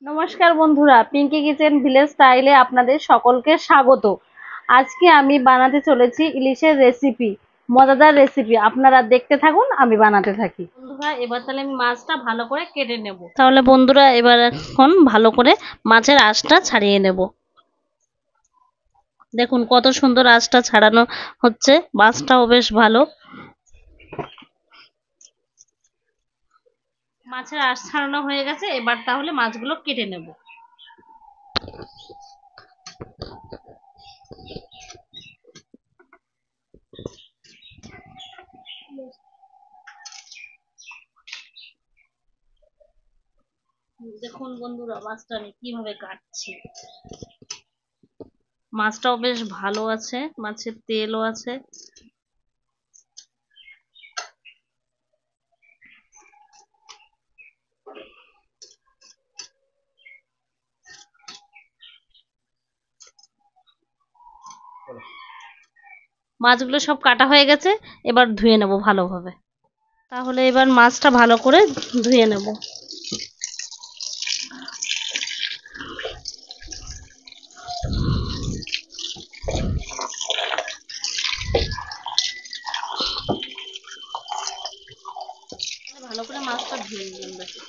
নমস্কার বন্ধুরা, Pinki kitchen village স্টাইলে আপনাদের সকলকে স্বাগত। আজকে আমি বানাতে চলেছি ইলিশের রেসিপি, মজাদার রেসিপি। আপনারা দেখতে থাকুন, আমি বানাতে থাকি। বন্ধুরা, এবার তাহলে আমি মাছটা ভালো করে কেটে নেব। তাহলে বন্ধুরা, এবার এখন ভালো করে মাছের আঁশটা ছাড়িয়ে নেব। দেখুন কত সুন্দর আঁশটা ছাড়ানো হচ্ছে, মাছটাও বেশ ভালো। মাছের আঁশ ছাড়ানো হয়ে গেছে, এবার তাহলে মাছগুলো কেটে নেব। দেখুন বন্ধুরা, মাছটা আমি কিভাবে কাটছি। মাছটাও বেশ ভালো আছে, মাছের তেলও আছে। মাছগুলো সব কাটা হয়ে গেছে, এবার ধুয়ে নেব ভালোভাবে। তাহলে এবার মাছটা ভালো করে ধুয়ে নেব। ভালো করে মাছটা ধুয়ে নিলাম। দেখো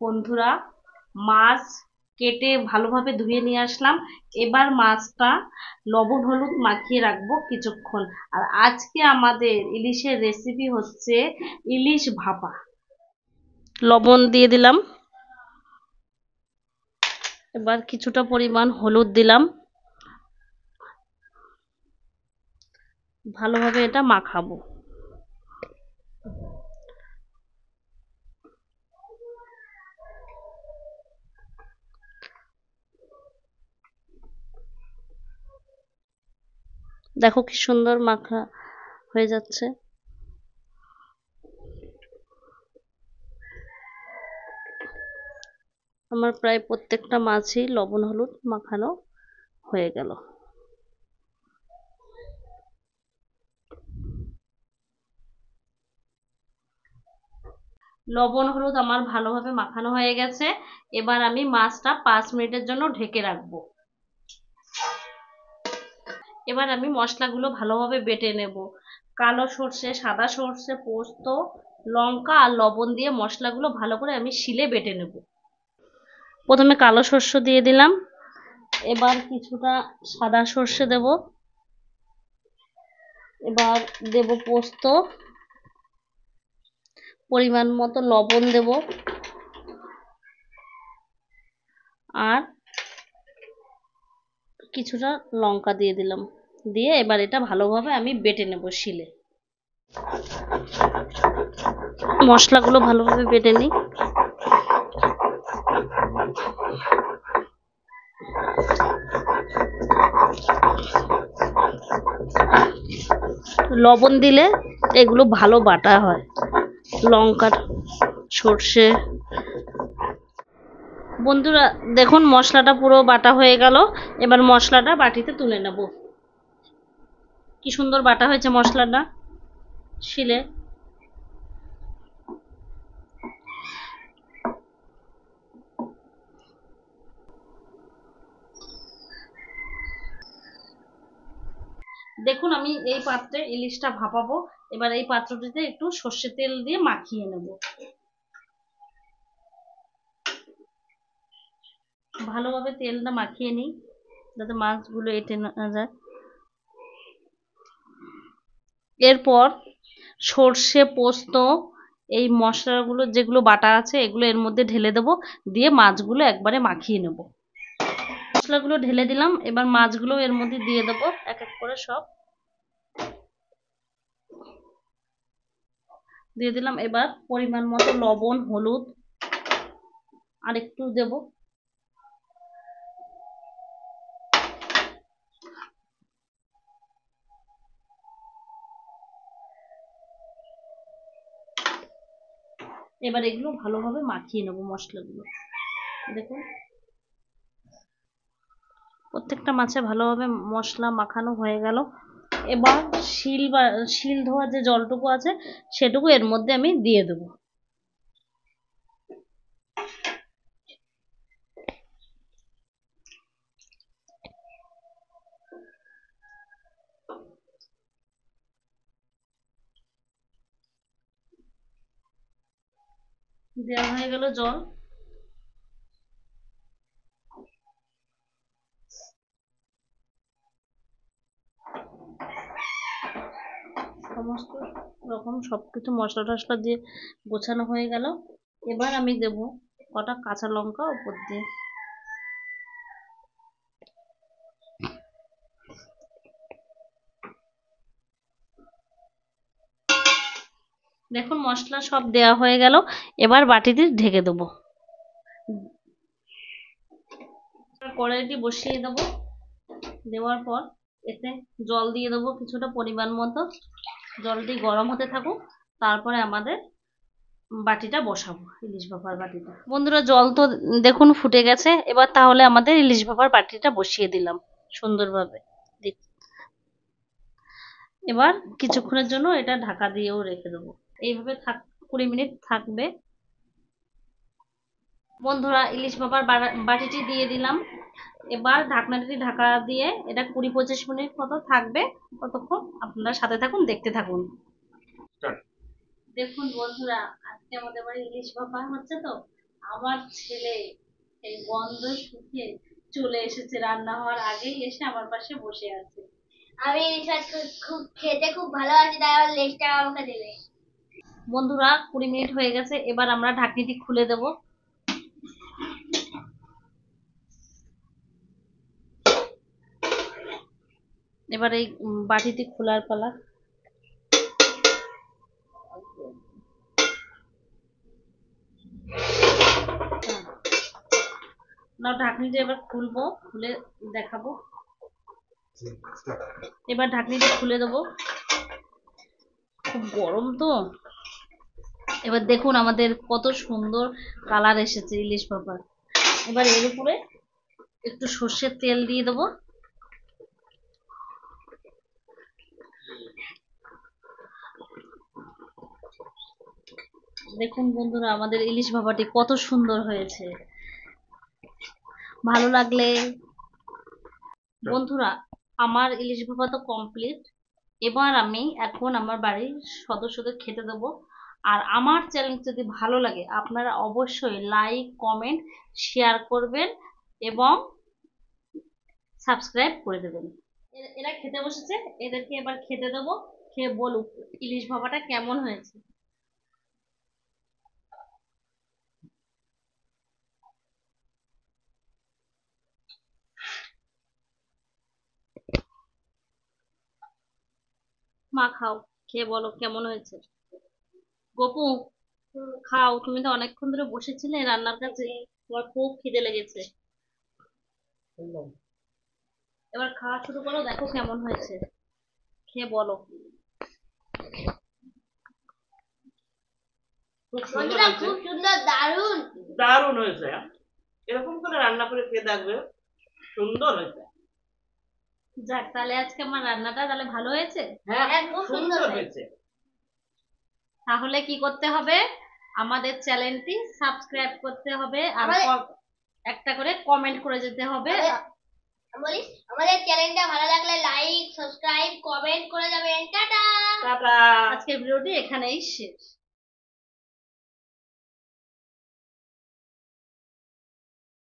বন্ধুরা, মাছ কেটে ভালোভাবে ধুয়ে নিয়ে আসলাম। এবার মাছটা লবণ হলুদ মাখিয়ে রাখবো কিছুক্ষণ। আর আজকে আমাদের ইলিশের রেসিপি হচ্ছে ইলিশ ভাপা। লবণ দিয়ে দিলাম, এবার কিছুটা পরিমাণ হলুদ দিলাম। ভালোভাবে এটা মাখাবো। দেখো কি সুন্দর মাখা হয়ে যাচ্ছে। আমার প্রায় প্রত্যেকটা মাছই লবণ হলুদ মাখানো হয়ে গেল। লবণ হলুদ আমার ভালোভাবে মাখানো হয়ে গেছে। এবার আমি মাছটা 5 মিনিটের জন্য ঢেকে রাখবো। এবার আমি মশলাগুলো ভালোভাবে বেটে নেব। কালো সর্ষে, সাদা সর্ষে, পোস্ত, লঙ্কা আর লবণ দিয়ে মশলাগুলো ভালো করে আমি শিলে বেটে নেব। প্রথমে কালো সর্ষে দিয়ে দিলাম, এবার কিছুটা সাদা সর্ষে দেব, এবার দেব পোস্ত, পরিমাণ মতো লবণ দেব, আর কিছুটা লঙ্কা দিয়ে দিলাম। দিয়ে এবার এটা ভালোভাবে আমি বেটে নেব শিলে। মশলাগুলো ভালোভাবে বেটে নিই। লবণ দিলে এগুলো ভালো বাটা হয়, লঙ্কা, সর্ষে। বন্ধুরা দেখুন, মশলাটা পুরো বাটা হয়ে গেল। এবার মশলাটা বাটিতে তুলে নেব। কি সুন্দর বাটা হয়েছে মশলাটা শিলে। দেখুন, আমি এই পাত্রে ইলিশটা ভাপাবো। এবার এই পাত্রটিতে একটু সর্ষের তেল দিয়ে মাখিয়ে নেব। ভালোভাবে তেলটা মাখিয়ে নিই, যাতে মাছগুলো এঁটে না যায়। এরপর সর্ষে, পোস্ত, এই মশলাগুলো যেগুলো বাটা আছে এগুলো এর মধ্যে ঢেলে দেবো। দিয়ে মাছগুলো একবারে মাখিয়ে নেব। মশলাগুলো ঢেলে দিলাম, এবার মাছগুলো এর মধ্যে দিয়ে দেবো এক এক করে সব দিয়ে দিলাম। এবার পরিমাণ মতো লবণ হলুদ আর একটু দেব। এবার এগুলো ভালোভাবে মাখিয়ে নেব মশলাগুলো। দেখুন প্রত্যেকটা মাছে ভালোভাবে মশলা মাখানো হয়ে গেল। এবার শিল ধোয়া যে জলটুকু আছে সেটুকু এর মধ্যে আমি দিয়ে দেবো। দেওয়া হয়ে গেল জল। সমস্ত রকম সবকিছু মশলা টশলা দিয়ে গোছানো হয়ে গেল। এবার আমি দেব কটা কাঁচা লঙ্কা উপর দিয়ে। দেখুন মশলা সব দেওয়া হয়ে গেল। এবার বাটিতে ঢেকে দেবো। কড়াইটি বসিয়ে দেবো। দেওয়ার পর এতে জল দিয়ে দেবো কিছুটা পরিমাণ মতো। জলটি গরম হতে থাকুক, তারপরে আমাদের বাটিটা বসাবো, ইলিশ ভাপার বাটিটা। বন্ধুরা জল তো দেখুন ফুটে গেছে। এবার তাহলে আমাদের ইলিশ ভাপার বাটিটা বসিয়ে দিলাম সুন্দরভাবে। এবার কিছুক্ষণের জন্য এটা ঢাকা দিয়েও রেখে দেবো। এইভাবে 20 মিনিট থাকবে। বন্ধুরা ইলিশ ভাপার বাটিটি দিয়ে দিলাম। এবার ঢাকনাটি ঢাকা দিয়ে এটা 20-25 মিনিট মতো থাকবে। ততক্ষণ আপনারা সাথে থাকুন, দেখতে থাকুন। দেখুন বন্ধুরা, আজকে আমাদের বাড়ি ইলিশ ভাপা হচ্ছে। তো আমার ছেলে এই গন্ধ শুকে চলে এসেছে, রান্না হওয়ার আগেই এসে আমার পাশে বসে আছে। আমি ইলিশ মাছ খুব খেতে খুব ভালোবাসি, তাই আমার লেজটা আমাকে দেবে। বন্ধুরা 20 মিনিট হয়ে গেছে। এবার আমরা ঢাকনিটি খুলে দেব। এবার এই বাটিটি খোলার পালা। না, ঢাকনিটা এবার খুলবো, খুলে দেখাবো। এবার ঢাকনিটা খুলে দেবো। খুব গরম তো। এবার দেখুন আমাদের কত সুন্দর কালার এসেছে ইলিশ ভাপার। এবার এর উপরে একটু সর্ষের তেল দিয়ে দেবো। দেখুন বন্ধুরা আমাদের ইলিশ ভাপাটি কত সুন্দর হয়েছে। ভালো লাগলে বন্ধুরা, আমার ইলিশ ভাপা তো কমপ্লিট। এবার আমি এখন আমার বাড়ির সদস্যদের খেতে দেবো। আর আমার চ্যানেল যদি ভালো লাগে আপনারা অবশ্যই লাইক, কমেন্ট, শেয়ার করবেন এবং সাবস্ক্রাইব করে দেবেন। এরা খেতে বসেছে, এদেরকে এবার খেতে দেবো। খেয়ে বলুক ইলিশ ভাপাটা কেমন হয়েছে। মা খাও, খেয়ে বলো কেমন হয়েছে। গপু খাও, তুমি তো অনেকক্ষণ ধরে বসেছিলে রান্নার কাছে, তোমার খুব খিদে লেগেছে। এবার খাওয়া শুরু করো, দেখো কেমন হয়েছে, খেয়ে বলো। খুব সুন্দর বন্ধুরা হয়েছে, খুব সুন্দর, দারুণ দারুণ হয়েছে। এরকম করে রান্না করে খেয়ে দেখবে, সুন্দর হয়েছে। যাক, তাহলে আজকে আমার রান্নাটা তাহলে ভালো হয়েছে। হ্যাঁ, হ্যাঁ, খুব খুব সুন্দর সুন্দর হয়েছে। হয়েছে। তাহলে কি করতে হবে, আমাদের চ্যানেলটি সাবস্ক্রাইব করতে হবে আর একটা করে কমেন্ট করে যেতে হবে। বলি, আমাদের চ্যানেলটা ভালো লাগলে লাইক, সাবস্ক্রাইব, কমেন্ট করে যাবেন। টাটা। টাটা। আজকের ভিডিওটি এখানেই শেষ।